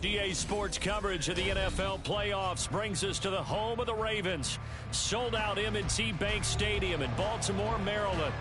EA Sports coverage of the NFL playoffs brings us to the home of the Ravens. Sold out M&T Bank Stadium in Baltimore, Maryland.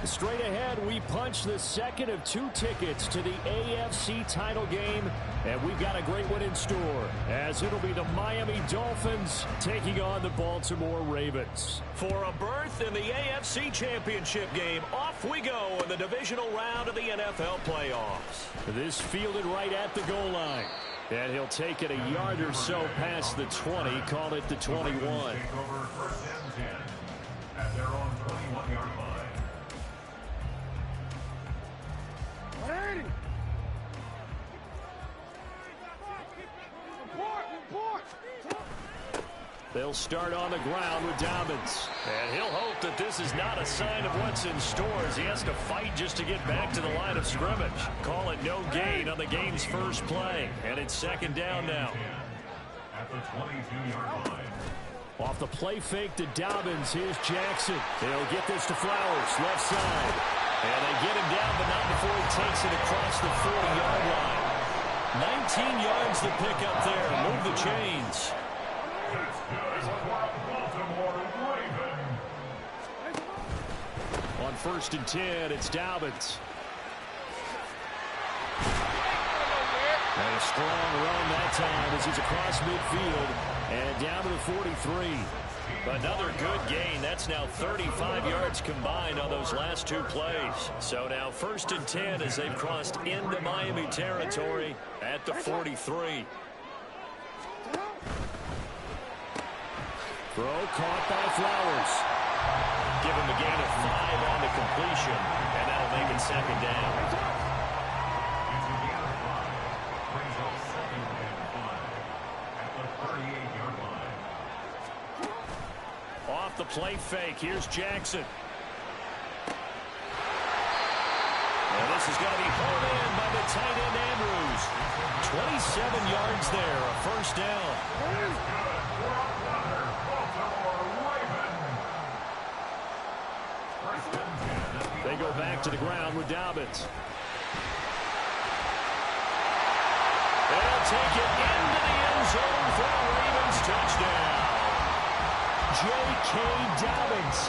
Straight ahead, we punch the second of 2 tickets to the AFC title game, and we've got a great one in store, as it'll be the Miami Dolphins taking on the Baltimore Ravens. For a berth in the AFC Championship game, off we go in the divisional round of the NFL playoffs. This fielded right at the goal line. And he'll take it a yard or so past the 20, call it the 21. Take over first and 10 at their own 21-yard line. They'll start on the ground with Dobbins. And he'll hope that this is not a sign of what's in store as he has to fight just to get back to the line of scrimmage. Call it no gain on the game's first play. And it's second down now. At the 22-yard line. Off the play fake to Dobbins, here's Jackson. They'll get this to Flowers, left side. And they get him down, but not before he takes it across the 40-yard line. 19 yards to pick up there. Move the chains. That's good for Baltimore Ravens. On first and 10, it's Dobbins. And a strong run that time as he's across midfield and down to the 43. Another good gain. That's now 35 yards combined on those last 2 plays. So now first and 10 as they've crossed into Miami territory at the 43. Throw caught by Flowers. Give him a gain of 5 on the completion, and that'll make it second down. It's a gain of 5. Brings up second and 5 at the 38-yard line. Off the play fake, here's Jackson. And this is going to be pulled in by the tight end Andrews. 27 yards there, a first down. It's good for another Baltimore Ravens. First and 10. They go back to the ground with Dobbins. They'll take it into the end zone for a Ravens touchdown. J.K. Dobbins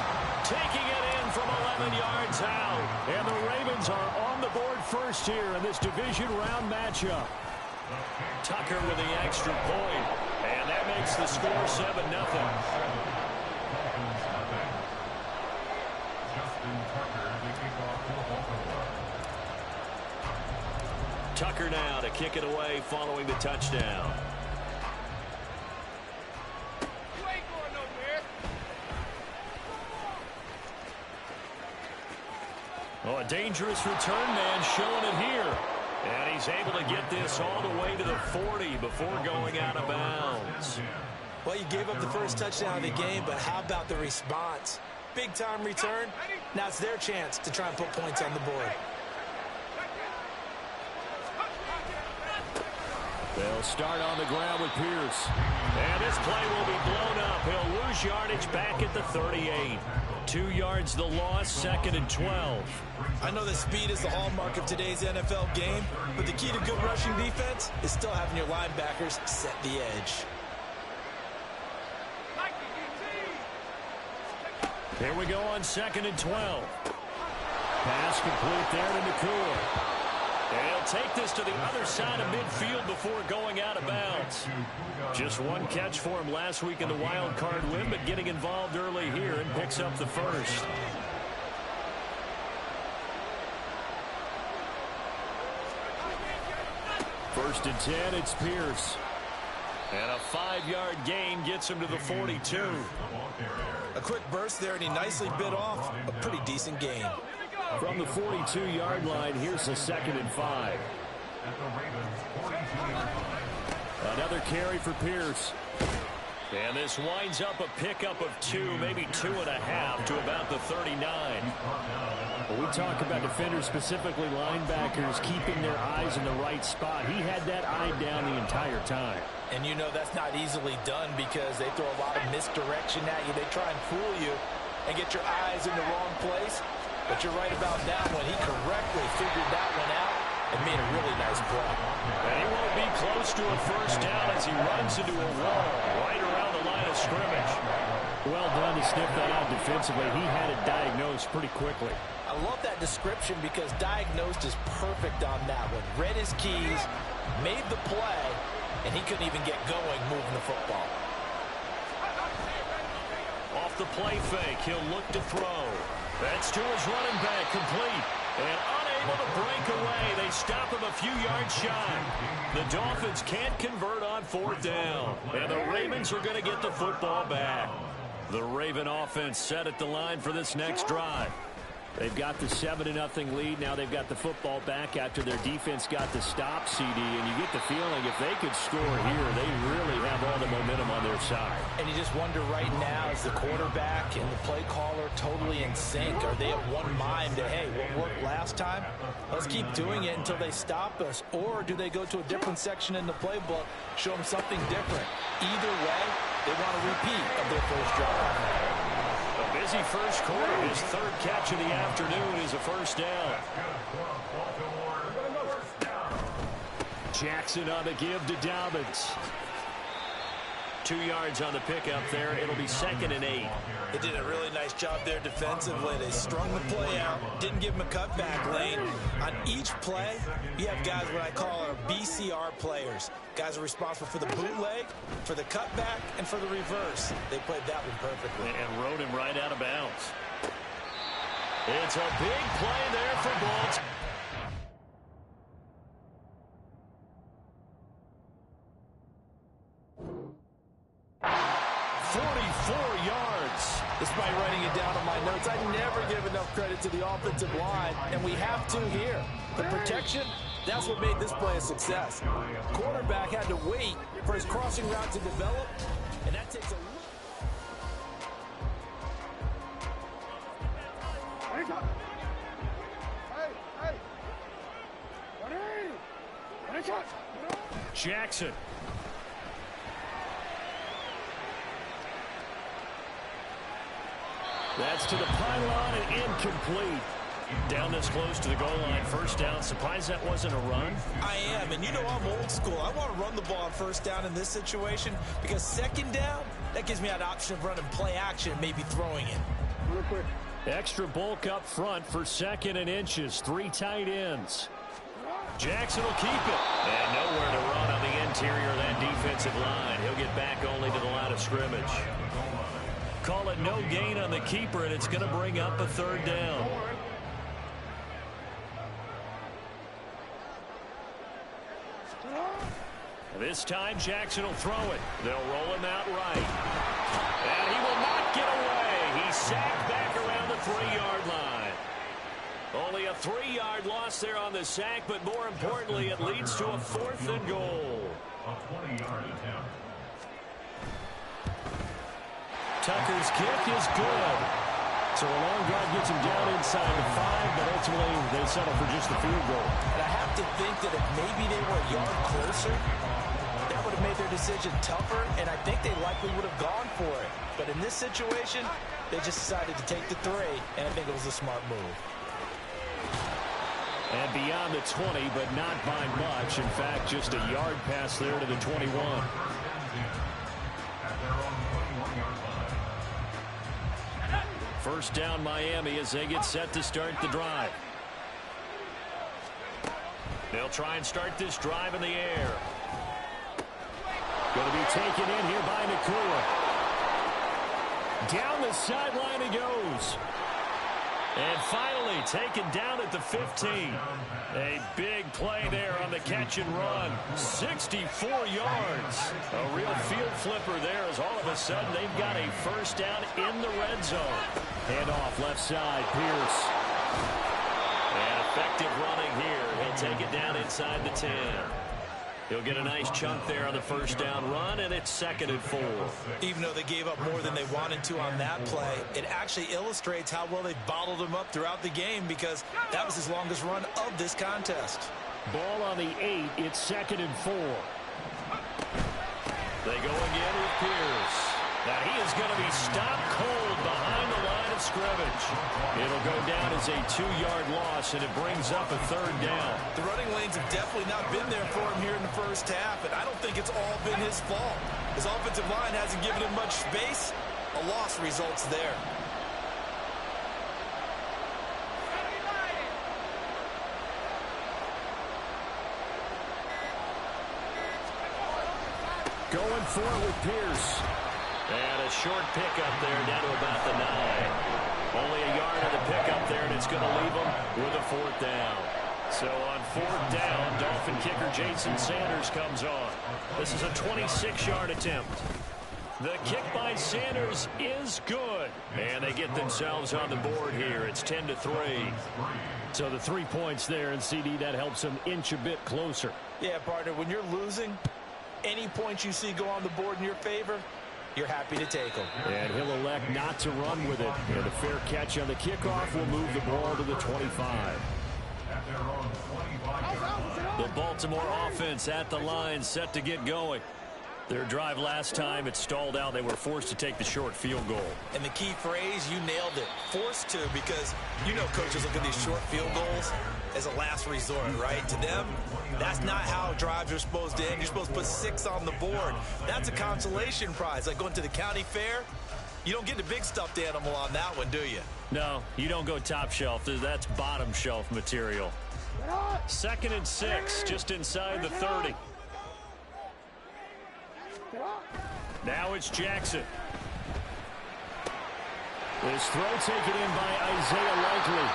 taking it in from 11 yards out. And the Ravens are on the board first here in this division round matchup. Tucker with the extra point. And that makes the score 7-0. Tucker now to kick it away following the touchdown. Oh, a dangerous return man showing it here. And he's able to get this all the way to the 40 before going out of bounds. Well, you gave up the first touchdown of the game, but how about the response? Big-time return. Now it's their chance to try and put points on the board. They'll start on the ground with Pierce. And this play will be blown up. He'll lose yardage back at the 38. 2 yards the loss, second and 12. I know that speed is the hallmark of today's NFL game, but the key to good rushing defense is still having your linebackers set the edge. Here we go on second and 12. Pass complete there to Nakua. And he'll take this to the other side of midfield before going out of bounds. Just one catch for him last week in the wild card win, but getting involved early here and picks up the first. First and 10, it's Pierce. And a 5-yard gain gets him to the 42. A quick burst there, and he nicely bit off a pretty decent gain. From the 42-yard line, here's a second and 5. Another carry for Pierce. And this winds up a pickup of 2, maybe 2.5 to about the 39. When we talk about defenders, specifically linebackers, keeping their eyes in the right spot. He had that eye down the entire time. And you know that's not easily done because they throw a lot of misdirection at you. They try and fool you and get your eyes in the wrong place. But you're right about that one. He correctly figured that one out and made a really nice play. And he won't be close to a first down as he runs into a wall right around the line of scrimmage. Well done to sniff that out defensively. He had it diagnosed pretty quickly. I love that description because diagnosed is perfect on that one. Read his keys, made the play, and he couldn't even get going moving the football. Off the play fake, he'll look to throw. That's to his running back, complete. And unable to break away. They stop him a few yards shy. The Dolphins can't convert on fourth down. And the Ravens are going to get the football back. The Raven offense set at the line for this next drive. They've got the 7-0 lead. Now they've got the football back after their defense got the stop, CD. And you get the feeling if they could score here, they really have all the momentum on their side. And you just wonder right now, is the quarterback and the play caller totally in sync? Are they of one mind that, hey, what worked last time? Let's keep doing it until they stop us. Or do they go to a different section in the playbook, show them something different? Either way, they want a repeat of their first drive. A busy first quarter. His third catch of the afternoon is a first down. Jackson on the give to Dobbins. 2 yards on the pickup there. It'll be 2nd and 8. They did a really nice job there defensively. They strung the play out, didn't give him a cutback lane. On each play, you have guys what I call our BCR players. Guys are responsible for the bootleg, for the cutback, and for the reverse. They played that one perfectly. And rode him right out of bounds. It's a big play there for Baltimore. 44 yards. Despite writing it down on my notes, I never give enough credit to the offensive line, and we have to here. The protection, that's what made this play a success. Quarterback had to wait for his crossing route to develop, and that takes a Jackson. That's to the pylon and incomplete. Down this close to the goal line. First down. Surprised that wasn't a run? I am, and you know I'm old school. I want to run the ball on first down in this situation because second down, that gives me an option of running play action and maybe throwing it. Real quick. Extra bulk up front for 2nd and inches. 3 tight ends. Jackson will keep it. And nowhere to run on the interior of that defensive line. He'll get back only to the line of scrimmage. Call it no gain on the keeper, and it's going to bring up a 3rd down. This time, Jackson will throw it. They'll roll him out right. And he will not get away. He's sacked back around the 3-yard line. Only a 3-yard loss there on the sack, but more importantly, it leads to a 4th and goal. A 20-yard attempt. Tucker's kick is good. So a long drive gets him down inside the 5, but ultimately they settle for just the field goal. And I have to think that if maybe they were a yard closer, that would have made their decision tougher, and I think they likely would have gone for it. But in this situation, they just decided to take the 3, and I think it was a smart move. And beyond the 20, but not by much. In fact, just a yard pass there to the 21. First down Miami as they get set to start the drive. They'll try and start this drive in the air. Going to be taken in here by Nakua. Down the sideline he goes. And finally taken down at the 15. A big play there on the catch and run. 64 yards. A real field flipper there as all of a sudden they've got a first down in the red zone. Hand off left side, Pierce. And effective running here. He'll take it down inside the 10. He'll get a nice chunk there on the first down run, and it's 2nd and 4. Even though they gave up more than they wanted to on that play, it actually illustrates how well they bottled him up throughout the game because that was his longest run of this contest. Ball on the 8. It's 2nd and 4. They go again with Pierce. Now he is going to be stopped cold behind the line of scrimmage. It'll go down as a 2-yard loss, and it brings up a 3rd down. The running lanes have definitely not been there for him here in the first half, and I don't think it's all been his fault. His offensive line hasn't given him much space. A loss results there. Going for it with Pierce. And a short pickup there down to about the 9. Only a yard of the pickup there, and it's going to leave them with a 4th down. So on 4th down, Dolphin kicker Jason Sanders comes on. This is a 26-yard attempt. The kick by Sanders is good. And they get themselves on the board here. It's 10-3. So the 3 points there, and CD, that helps them inch a bit closer. Yeah, partner, when you're losing, any points you see go on the board in your favor, you're happy to take them. And he'll elect not to run with it. And a fair catch on the kickoff will move the ball to the 25. The Baltimore offense at the line, set to get going. Their drive last time, it stalled out. They were forced to take the short field goal. And the key phrase, you nailed it. Forced to, because you know coaches look at these short field goals as a last resort, right? To them, that's not how drives are supposed to end. You're supposed to put 6 on the board. That's a consolation prize. Like going to the county fair, you don't get the big stuffed animal on that one, do you? No, you don't go top shelf. That's bottom shelf material. 2nd and 6, just inside the 30. Now it's Jackson. This throw taken in by Isaiah Likely.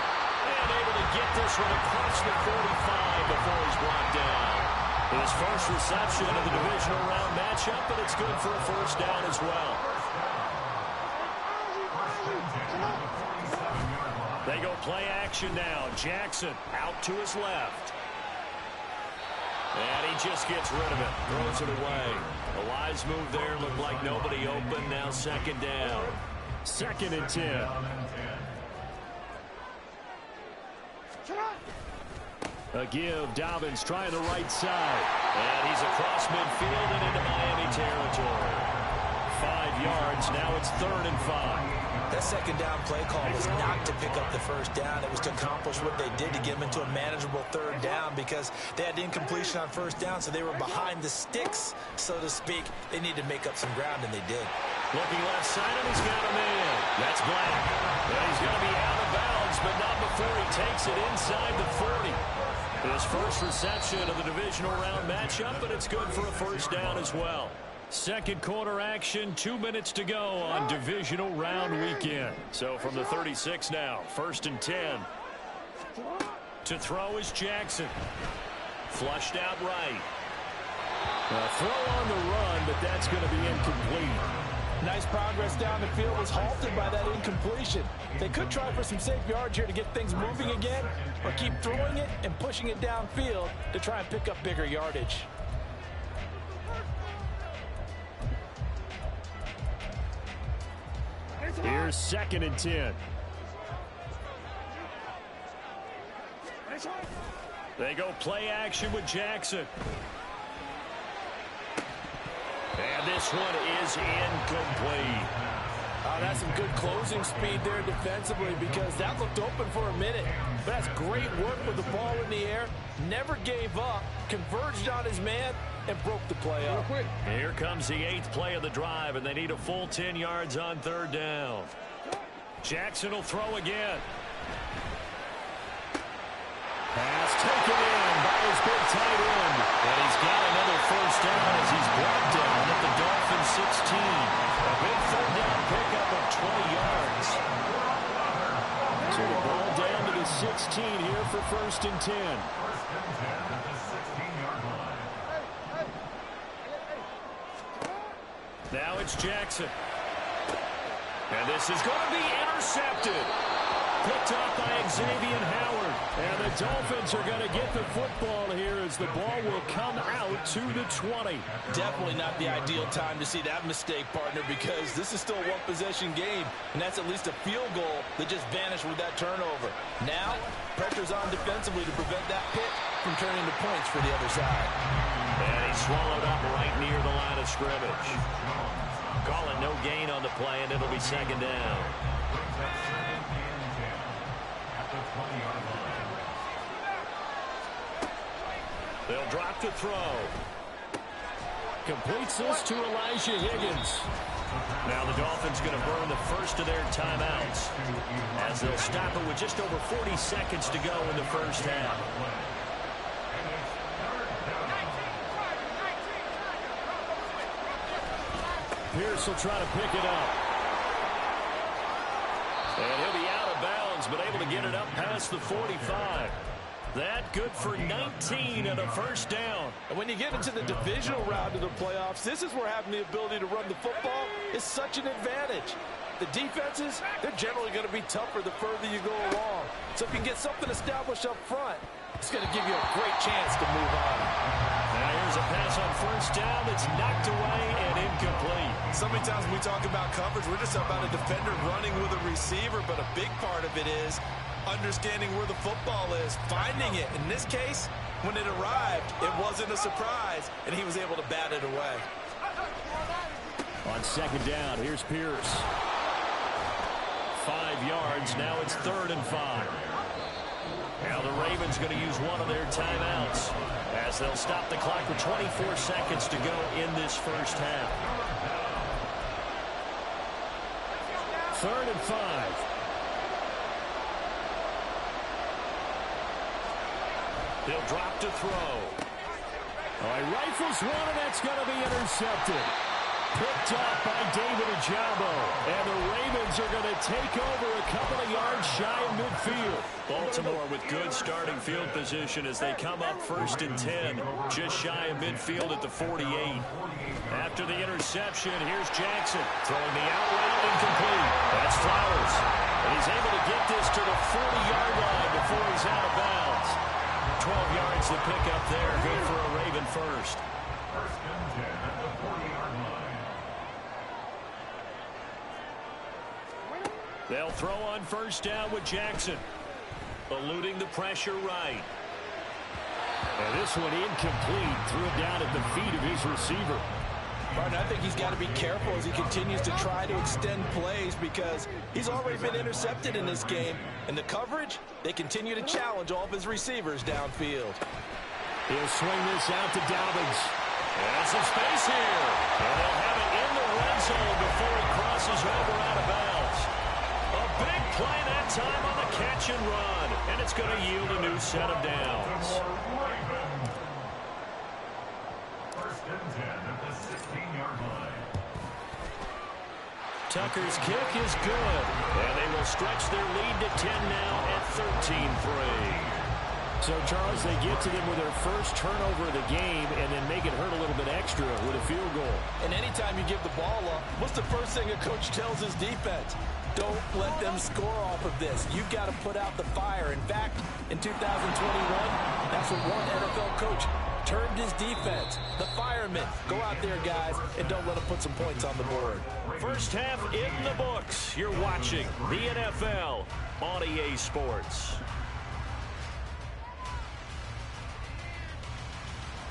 And able to get this one across the 45 before he's brought down. His first reception of the divisional round matchup, but it's good for a 1st down as well. They go play action now. Jackson out to his left. And he just gets rid of it. Throws it away. A wise move there. Looked like nobody open. Now 2nd down. 2nd and 10. A give. Dobbins trying the right side. And he's across midfield and into Miami territory. 5 yards. Now it's 3rd and 5. That 2nd down play call was not to pick up the 1st down. It was to accomplish what they did to get them into a manageable 3rd down because they had incompletion on 1st down, so they were behind the sticks, so to speak. They needed to make up some ground, and they did. Looking left side, and he's got a man. That's Black. And he's going to be out of bounds, but not before he takes it inside the 40. His first reception of the divisional round matchup, but it's good for a 1st down as well. 2nd quarter action, 2 minutes to go on divisional round weekend. So from the 36 now, 1st and 10. To throw is Jackson. Flushed out right. A throw on the run, but that's going to be incomplete. Nice progress down the field was halted by that incompletion. They could try for some safe yards here to get things moving again, or keep throwing it and pushing it downfield to try and pick up bigger yardage. Here's 2nd and 10. They go play action with Jackson. And this one is incomplete. That's some good closing speed there defensively because that looked open for a minute. But that's great work with the ball in the air. Never gave up, converged on his man, and broke the play up. Here comes the 8th play of the drive, and they need a full 10 yards on 3rd down. Jackson will throw again. Pass taken in by his big tight end. And he's got another 1st down as he's brought down at the Dolphins 16. A big 3rd down pickup of 20 yards. So the ball down to the 16 here for 1st and 10. Now it's Jackson. And this is going to be intercepted. Picked off by Xavier Howard. And the Dolphins are going to get the football here as the ball will come out to the 20. Definitely not the ideal time to see that mistake, partner, because this is still a one-possession game, and that's at least a field goal that just vanished with that turnover. Now, pressure's on defensively to prevent that pick from turning to points for the other side. And he's swallowed up right near the line of scrimmage. Call it no gain on the play, and it'll be second down. They'll drop to throw. Completes this to Elijah Higgins. Now the Dolphins going to burn the first of their timeouts as they'll stop it with just over 40 seconds to go in the first half. Pierce will try to pick it up. And he'll be out of bounds, but able to get it up past the 45. That good for 19 and a first down. And when you get into the divisional round of the playoffs, this is where having the ability to run the football is such an advantage. The defenses, they're generally going to be tougher the further you go along. So if you can get something established up front, it's going to give you a great chance to move on. Now here's a pass on first down that's knocked away and incomplete. So many times when we talk about coverage, we're just about a defender running with a receiver, but a big part of it is understanding where the football is, finding it. In this case, when it arrived, it wasn't a surprise, and he was able to bat it away. On second down, here's Pierce. 5 yards, now it's 3rd and 5. Now the Ravens going to use one of their timeouts as they'll stop the clock with 24 seconds to go in this first half. 3rd and 5. They'll drop to throw. All right, rifles one, and that's going to be intercepted. Picked up by David Ojabo. And the Ravens are going to take over a couple of yards shy of midfield. Baltimore with good starting field position as they come up 1st and 10. Just shy of midfield at the 48. After the interception, here's Jackson. Throwing the out route incomplete. That's Flowers. And he's able to get this to the 40-yard line before he's out of bounds. 12 yards to pick up there. Good for a Raven first. 1st and 10 at the 40-yard line. They'll throw on first down with Jackson. Eluding the pressure right. And this one incomplete. Threw it down at the feet of his receiver. Martin, I think he's got to be careful as he continues to try to extend plays because he's already been intercepted in this game. And the coverage, they continue to challenge all of his receivers downfield. He'll swing this out to Dobbins. There's some space here. And they'll have it in the red zone before he crosses over out of bounds. A big play that time on the catch and run. And it's going to yield a new set of downs. 1st and 10 at the 16-yard line. Tucker's kick is good. And they will stretch their lead to 10 now at 13-3. So, Charles, they get to them with their first turnover of the game and then make it hurt a little bit extra with a field goal. And anytime you give the ball up, what's the first thing a coach tells his defense? Don't let them score off of this. You've got to put out the fire. In fact, in 2021, that's what one NFL coach termed his defense. The firemen. Go out there, guys, and don't let them put some points on the board. First half in the books. You're watching the NFL on EA Sports.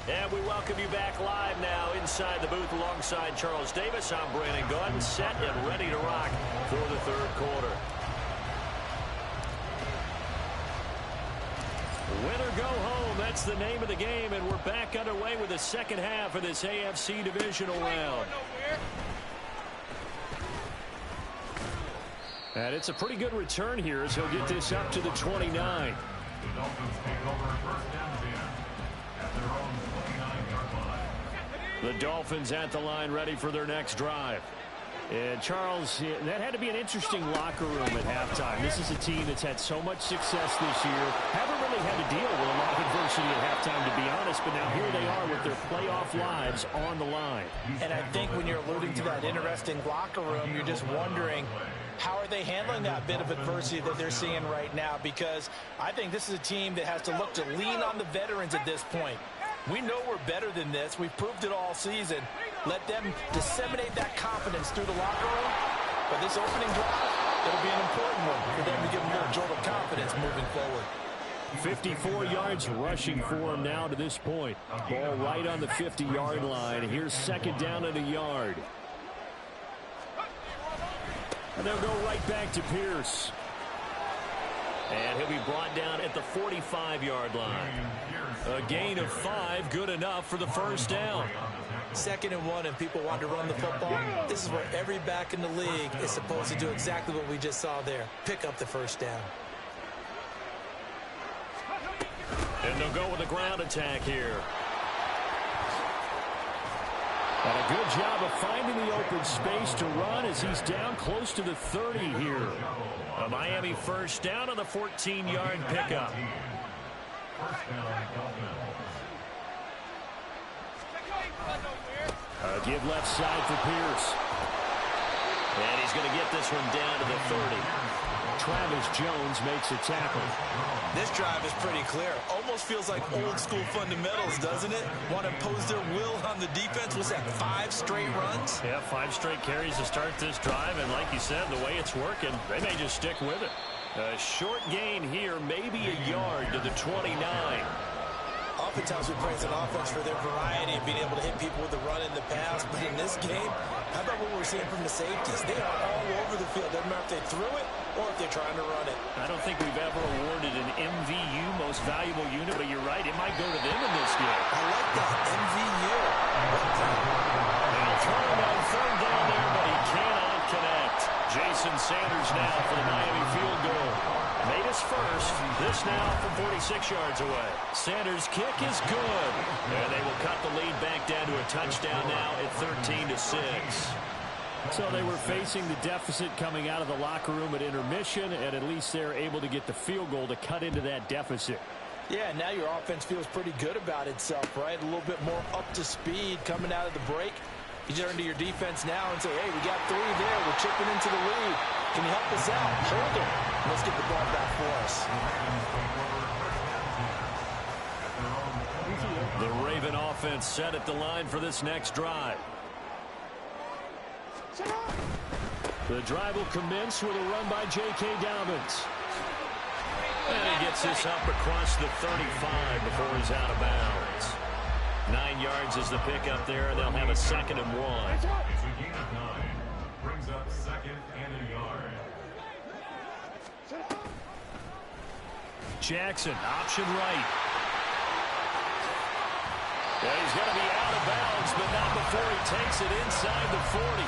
And we welcome you back live now inside the booth alongside Charles Davis. I'm Brandon Gaudin, set and ready to rock for the 3rd quarter. Win or go home, that's the name of the game, and we're back underway with the second half of this AFC Divisional round. And it's a pretty good return here as he'll get this up to the 29. The Dolphins take over 1st and 10 at their own 29-yard line. The Dolphins at the line ready for their next drive. And Charles, that had to be an interesting locker room at halftime. This is a team that's had so much success this year. Haven't really had to deal with a lot of adversity at halftime, to be honest. But now here they are with their playoff lives on the line. And I think when you're alluding to that interesting locker room, you're just wondering, how are they handling that bit of adversity that they're seeing right now? Because I think this is a team that has to look to lean on the veterans at this point. We know we're better than this. We've proved it all season. Let them disseminate that confidence through the locker room. But this opening drive, it'll be an important one for them to give them a little jolt of confidence moving forward. 54 yards rushing for him now to this point. Ball right on the 50-yard line. Here's second down and a yard. And they'll go right back to Pierce. And he'll be brought down at the 45-yard line. A gain of 5, good enough for the first down. 2nd and 1, and people want to run the football. This is where every back in the league is supposed to do exactly what we just saw there. Pick up the first down. And they'll go with a ground attack here. And a good job of finding the open space to run as he's down close to the 30 here. A Miami first down on the 14-yard pickup. Give left side for Pierce. And he's going to get this one down to the 30. Travis Jones makes a tackle. This drive is pretty clear. Almost feels like old school fundamentals, doesn't it? Want to impose their will on the defense. Was that 5 straight runs? Yeah, 5 straight carries to start this drive. And like you said, the way it's working, they may just stick with it. A short gain here, maybe a yard to the 29. Oftentimes we praise an offense for their variety and being able to hit people with the run in the pass. But in this game, how about what we're seeing from the safeties? They are all over the field. Doesn't matter if they threw it or if they're trying to run it. I don't think we've ever awarded an MVU, most valuable unit, but you're right, it might go to them in this game. I like that, MVU. And throwing on 3rd down there, but he cannot connect. Jason Sanders now for the Miami field goal. Made his first. This now from 46 yards away. Sanders' kick is good. And they will cut the lead back down to a touchdown now at 13-6. So they were facing the deficit coming out of the locker room at intermission, and at least they're able to get the field goal to cut into that deficit. Yeah, now your offense feels pretty good about itself, right? A little bit more up to speed coming out of the break. You turn to your defense now and say, hey, we got 3 there. We're chipping into the lead. Can you help us out? Hold it. Let's get the ball back for us. The Raven offense set at the line for this next drive. The drive will commence with a run by J.K. Dobbins. And he gets this up across the 35 before he's out of bounds. 9 yards is the pickup there, and they'll have a 2nd and 1. It's a gain of 9. Brings up 2nd and a yard. Jackson, option right. Yeah, he's going to be out of bounds, but not before he takes it inside the 40.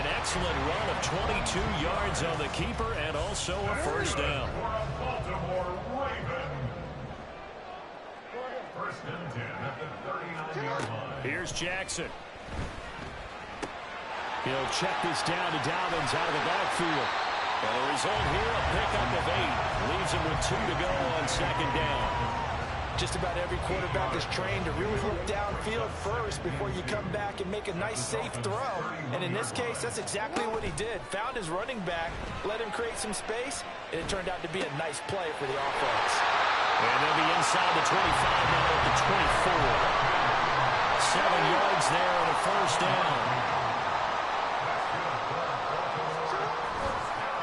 An excellent run of 22 yards on the keeper and also a first down. Baltimore Raven. 1st and 10 at the 39-yard line. Here's Jackson. He'll check this down to Dobbins out of the backfield. And the result here, a pickup of 8. Leaves him with 2 to go on 2nd down. Just about every quarterback is trained to really look downfield first before you come back and make a nice, safe throw. And in this case, that's exactly what he did. Found his running back, let him create some space, and it turned out to be a nice play for the offense. And they'll be inside the 25 now at the 24. 7 yards there and a first down.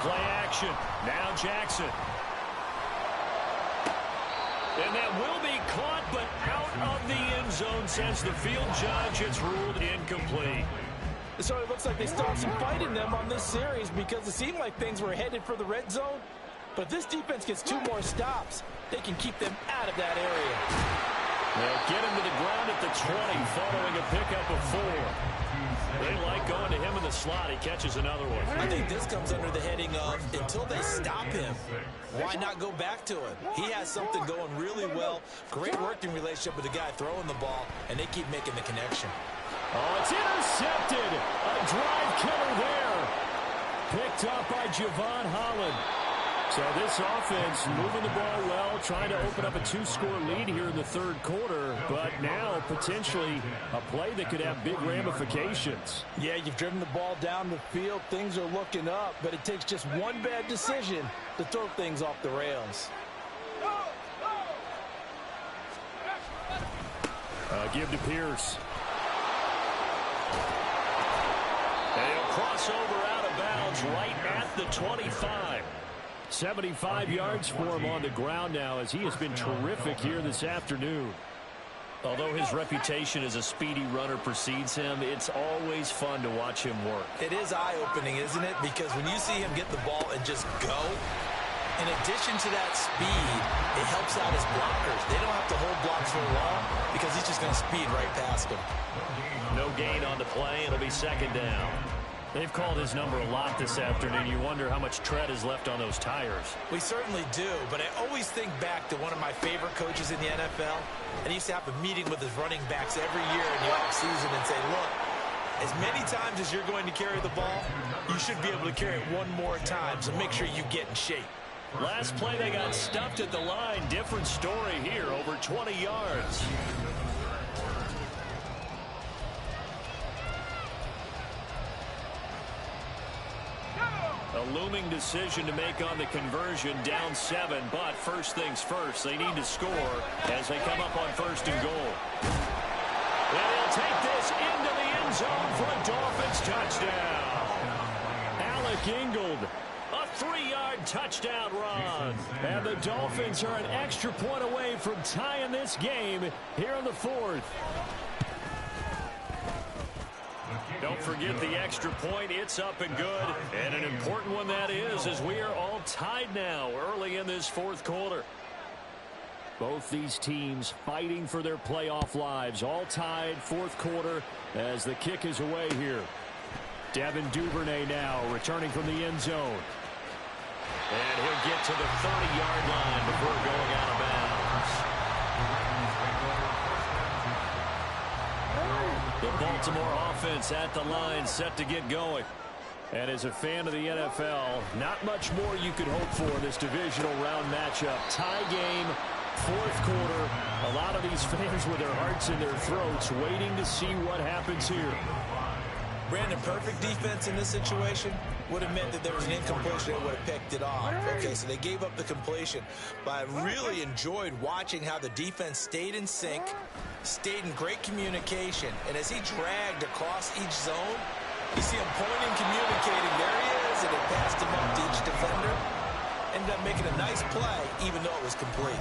Play action. Now Jackson. And that will be caught, but out of the end zone, says the field judge. It's ruled incomplete. It sort of looks like they still have some fight in them on this series because it seemed like things were headed for the red zone. But if this defense gets 2 more stops, they can keep them out of that area. They'll get him to the ground at the 20 following a pickup of 4. They like going to him in the slot. He catches another one. I think this comes under the heading of until they stop him, why not go back to him? He has something going really well. Great working relationship with the guy throwing the ball, and they keep making the connection. Oh, it's intercepted. A drive killer there. Picked up by Javon Holland. So this offense moving the ball well, trying to open up a 2-score lead here in the 3rd quarter, but now potentially a play that could have big ramifications. Yeah, you've driven the ball down the field. Things are looking up, but it takes just one bad decision to throw things off the rails. Give to Pierce. And he'll cross over out of bounds right at the 25. 75 yards for him on the ground now, as he has been terrific here this afternoon. Although his reputation as a speedy runner precedes him, it's always fun to watch him work. It is eye-opening, isn't it? Because when you see him get the ball and just go, in addition to that speed, it helps out his blockers. They don't have to hold blocks for long because he's just going to speed right past them. No gain on the play. It'll be second down. They've called his number a lot this afternoon. You wonder how much tread is left on those tires. We certainly do, but I always think back to one of my favorite coaches in the NFL, and he used to have a meeting with his running backs every year in the offseason and say, look, as many times as you're going to carry the ball, you should be able to carry it one more time, so make sure you get in shape. Last play, they got stuffed at the line. Different story here, over 20 yards. A looming decision to make on the conversion, down 7, but first things first, they need to score as they come up on first and goal. And he'll take this into the end zone for a Dolphins touchdown. Alec Ingold, a 3-yard touchdown run. And the Dolphins are an extra point away from tying this game here in the 4th. Don't forget the extra point. It's up and good. And an important one that is, as we are all tied now early in this 4th quarter. Both these teams fighting for their playoff lives. All tied, 4th quarter, as the kick is away here. Devin Duvernay now returning from the end zone. And he'll get to the 30-yard line before going out of bounds. The Baltimore offense at the line, set to get going. And as a fan of the NFL, not much more you could hope for in this divisional round matchup. Tie game, 4th quarter. A lot of these fans with their hearts in their throats waiting to see what happens here. Brandon, perfect defense in this situation would have meant that there was an incompletion that would have picked it off. Okay, so they gave up the completion. But I really enjoyed watching how the defense stayed in sync, stayed in great communication. And as he dragged across each zone, you see him pointing, communicating. There he is, and it passed him up to each defender. Ended up making a nice play, even though it was complete.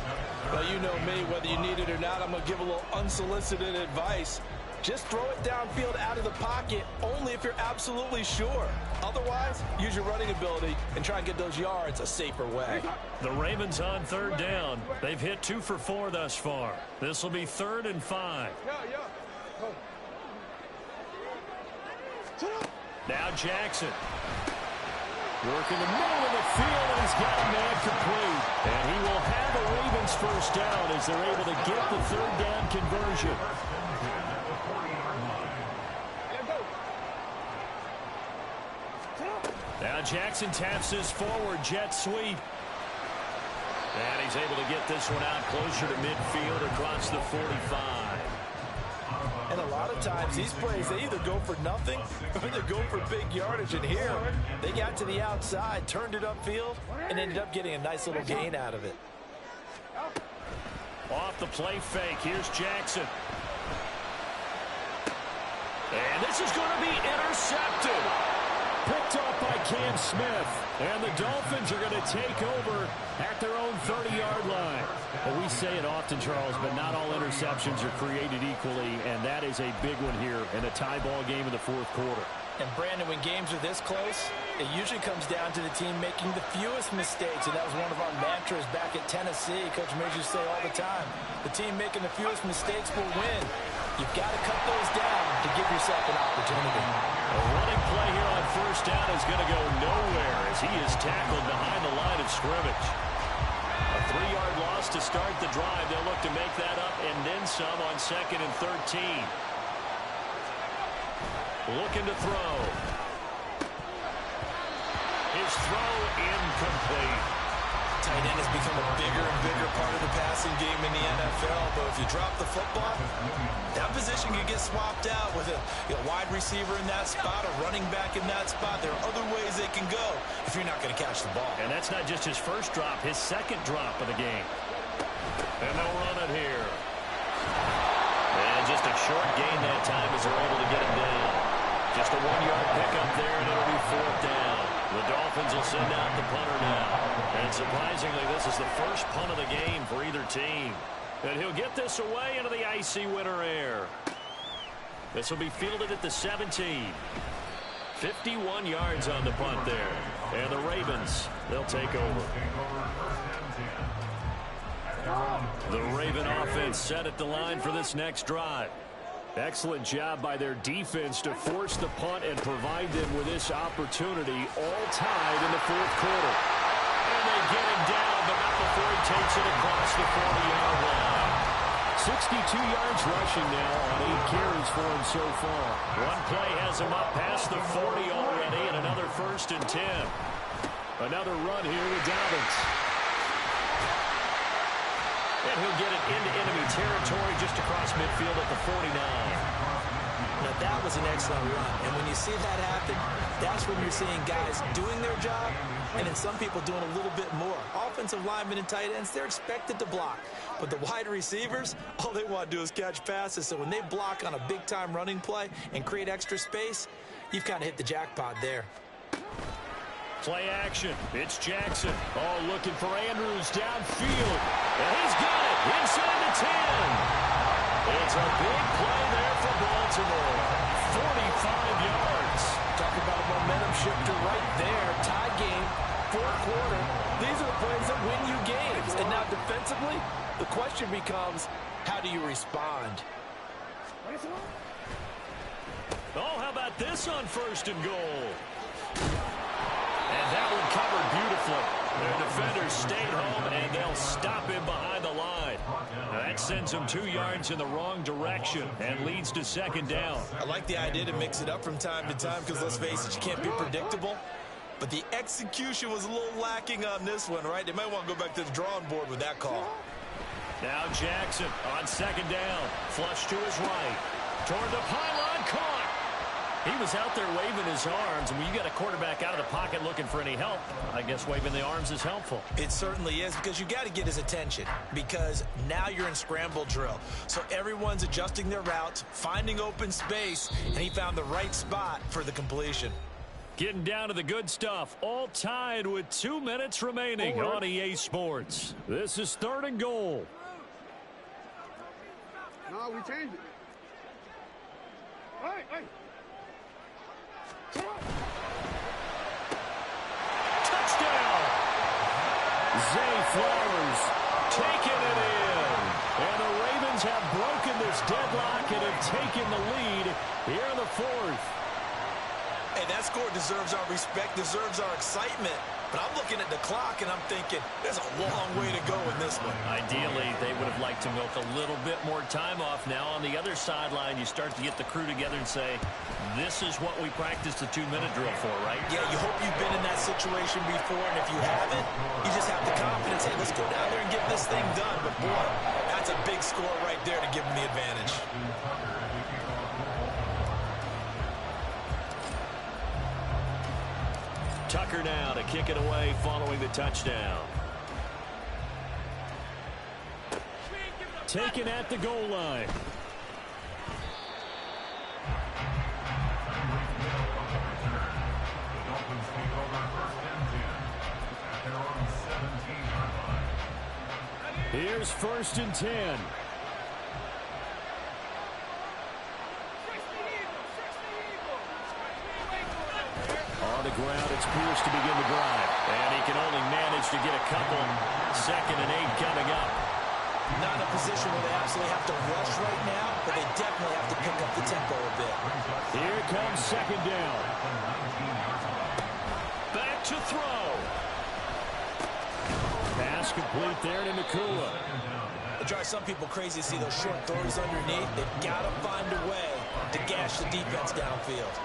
Well, you know me, whether you need it or not, I'm going to give a little unsolicited advice. Just throw it downfield out of the pocket only if you're absolutely sure. Otherwise, use your running ability and try and get those yards a safer way. The Ravens on 3rd down. They've hit 2 for 4 thus far. This will be 3rd and 5. Now Jackson. Working the middle of the field, and he's got a man complete. And he will have a Ravens first down as they're able to get the 3rd down conversion. Now Jackson taps his forward jet sweep. And he's able to get this one out closer to midfield across the 45. And a lot of times these plays, they either go for nothing or they go for big yardage. And here, they got to the outside, turned it upfield, and ended up getting a nice little gain out of it. Off the play fake, here's Jackson. And this is going to be intercepted. Picked off by Cam Smith. And the Dolphins are going to take over at their own 30-yard line. Well, we say it often, Charles, but not all interceptions are created equally, and that is a big one here in a tie ball game in the 4th quarter. And, Brandon, when games are this close, it usually comes down to the team making the fewest mistakes, and that was one of our mantras back at Tennessee. Coach Mears used to say all the time, the team making the fewest mistakes will win. You've got to cut those down to give yourself an opportunity. A running play here on first down is going to go nowhere as he is tackled behind the line of scrimmage. A 3-yard loss to start the drive. They'll look to make that up and then some on 2nd and 13. Looking to throw. His throw incomplete. Tight end has become a bigger and bigger part of the passing game in the NFL, but if you drop the football, that position can get swapped out with a wide receiver in that spot, a running back in that spot. There are other ways they can go if you're not going to catch the ball. And that's not just his first drop, his 2nd drop of the game. And they'll run it here. And just a short gain that time as they're able to get him down. Just a 1-yard pickup there, and it'll be 4th down. The Dolphins will send out the punter now. And surprisingly, this is the first punt of the game for either team. And he'll get this away into the icy winter air. This will be fielded at the 17. 51 yards on the punt there. And the Ravens, they'll take over. The Raven offense set at the line for this next drive. Excellent job by their defense to force the punt and provide them with this opportunity, all tied in the fourth quarter. And they get him down, but not before he takes it across the 40-yard line. 62 yards rushing now on 8 carries for him so far. One play has him up past the 40 already, and another 1st and 10. Another run here with Dobbins. And he'll get it into enemy territory just across midfield at the 49. Now, that was an excellent run. And when you see that happen, that's when you're seeing guys doing their job and then some people doing a little bit more. Offensive linemen and tight ends, they're expected to block. But the wide receivers, all they want to do is catch passes. So when they block on a big-time running play and create extra space, you've kind of hit the jackpot there. Play action. It's Jackson. Oh, looking for Andrews downfield. And he's got it inside the 10. It's a big play there for Baltimore. 45 yards. Talk about a momentum shifter right there. Tie game, fourth quarter. These are the plays that win you games. And now defensively, the question becomes, how do you respond? Oh, how about this on 1st and goal? And that one covered beautifully. Their defenders stayed home, and they'll stop him behind the line. Now that sends him 2 yards in the wrong direction and leads to 2nd down. I like the idea to mix it up from time to time because, let's face it, you can't be predictable. But the execution was a little lacking on this one, right? They might want to go back to the drawing board with that call. Now Jackson on 2nd down. Flush to his right. Toward the pylon, caught. He was out there waving his arms, and when you got a quarterback out of the pocket looking for any help, I guess waving the arms is helpful. It certainly is, because you got to get his attention, because now you're in scramble drill. So everyone's adjusting their routes, finding open space, and he found the right spot for the completion. Getting down to the good stuff, all tied with 2 minutes remaining on EA Sports. This is 3rd and goal. No, we changed it. Hey. Touchdown! Zay Flowers taking it in. And the Ravens have broken this deadlock and have taken the lead here in the 4th. Hey, that score deserves our respect, deserves our excitement. But I'm looking at the clock, and I'm thinking, there's a long way to go in this one. Ideally, they would have liked to milk a little bit more time off. Now, on the other sideline, you start to get the crew together and say, this is what we practiced the 2-minute drill for, right? Yeah, you hope you've been in that situation before, and if you haven't, you just have the confidence, hey, let's go down there and get this thing done. But, boy, that's a big score right there to give them the advantage. Tucker now to kick it away following the touchdown. Taken at the goal line. Here's 1st and 10. On the ground, it's Pierce to begin the drive. And he can only manage to get a couple. 2nd and 8 coming up. Not in a position where they absolutely have to rush right now, but they definitely have to pick up the tempo a bit. Here comes 2nd down. Back to throw. Pass complete there to Nakua. It drives some people crazy to see those short throws underneath. They've got to find a way to gash the defense downfield.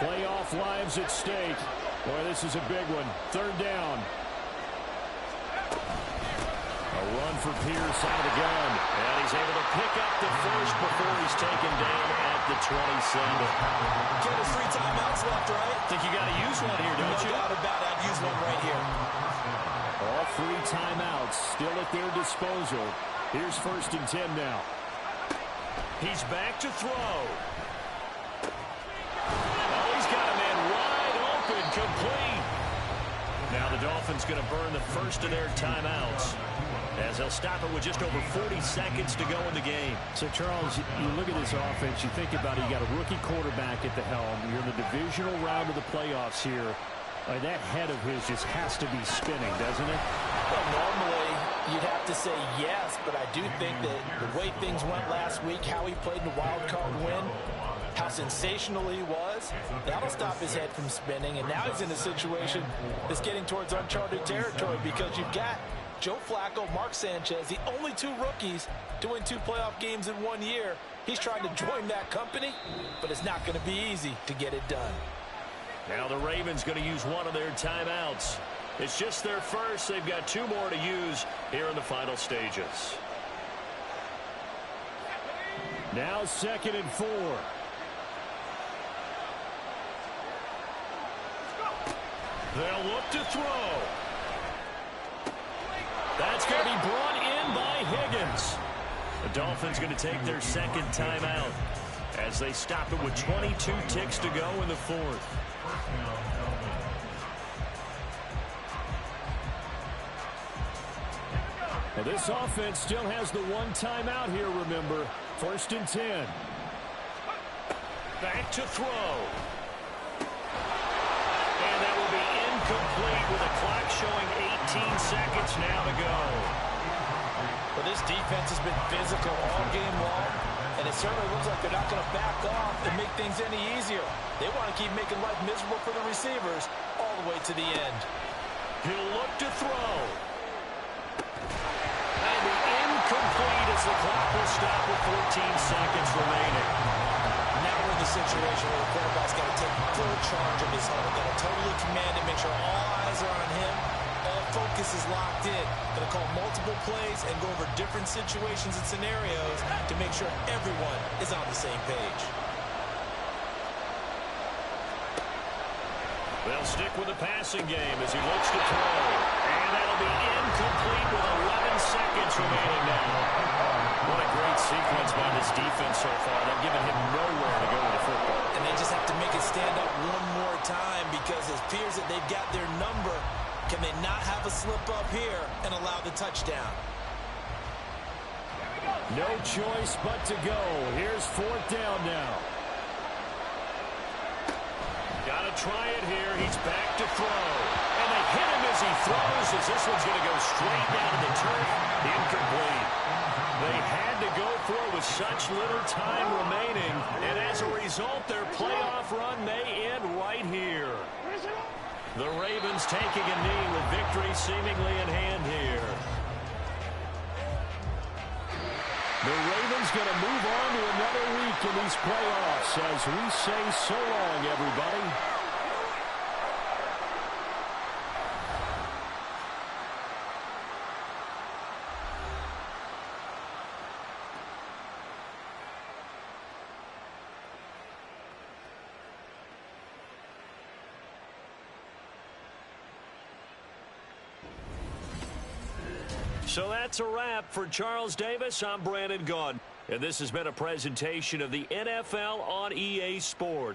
Playoff lives at stake. Boy, this is a big one. 3rd down. A run for Pierce out of the gun. And he's able to pick up the first before he's taken down at the 27. Get his 3 timeouts left, right? Think you got to use one here, don't you? No doubt about it. I'd use one right here. All 3 timeouts still at their disposal. Here's 1st and 10 now. He's back to throw. Oh, he's got him incomplete. Now the Dolphins going to burn the first of their timeouts, as they'll stop it with just over 40 seconds to go in the game. So, Charles, you look at this offense, you think about it, you got a rookie quarterback at the helm. You're in the divisional round of the playoffs here. That head of his just has to be spinning, doesn't it? Well, normally you'd have to say yes, but I do think that the way things went last week, how he played in the wild card win, how sensational he was, that'll stop his head from spinning. And now he's in a situation that's getting towards uncharted territory, because you've got Joe Flacco, Mark Sanchez, the only two rookies to win 2 playoff games in 1 year. He's trying to join that company, but it's not going to be easy to get it done. Now the Ravens going to use one of their timeouts. It's just their first. They've got 2 more to use here in the final stages. Now 2nd and 4. They'll look to throw. That's going to be brought in by Higgins. The Dolphins going to take their 2nd timeout as they stop it with 22 ticks to go in the 4th. Well, this offense still has the 1 timeout here, remember. 1st and 10. Back to throw. And that will be incomplete with the clock showing 18 seconds now to go. Well, this defense has been physical all game long, and it certainly looks like they're not going to back off and make things any easier. They want to keep making life miserable for the receivers all the way to the end. He'll look to throw. And the incomplete as the clock will stop with 14 seconds remaining. Now we're in the situation where the quarterback's got to take full charge of his huddle, got to totally command it, make sure all eyes are on him, all focus is locked in. Going to call multiple plays and go over different situations and scenarios to make sure everyone is on the same page. They'll stick with the passing game as he looks to throw. And that'll be incomplete with 11 seconds remaining now. What a great sequence by this defense so far. They've given him nowhere to go with the football. And they just have to make it stand up one more time, because it appears that they've got their number. Can they not have a slip up here and allow the touchdown? No choice but to go. Here's 4th down now. Got to try it here. He's back to throw. And they hit him as he throws, as this one's going to go straight down to the turf. Incomplete. They had to go for it with such little time remaining. And as a result, their playoff run may end right here. The Ravens taking a knee with victory seemingly in hand here. The Ravens going to move on to another week in these playoffs as we say so long, everybody. So that's a wrap for Charles Davis. I'm Brandon Gaudin, and this has been a presentation of the NFL on EA Sports.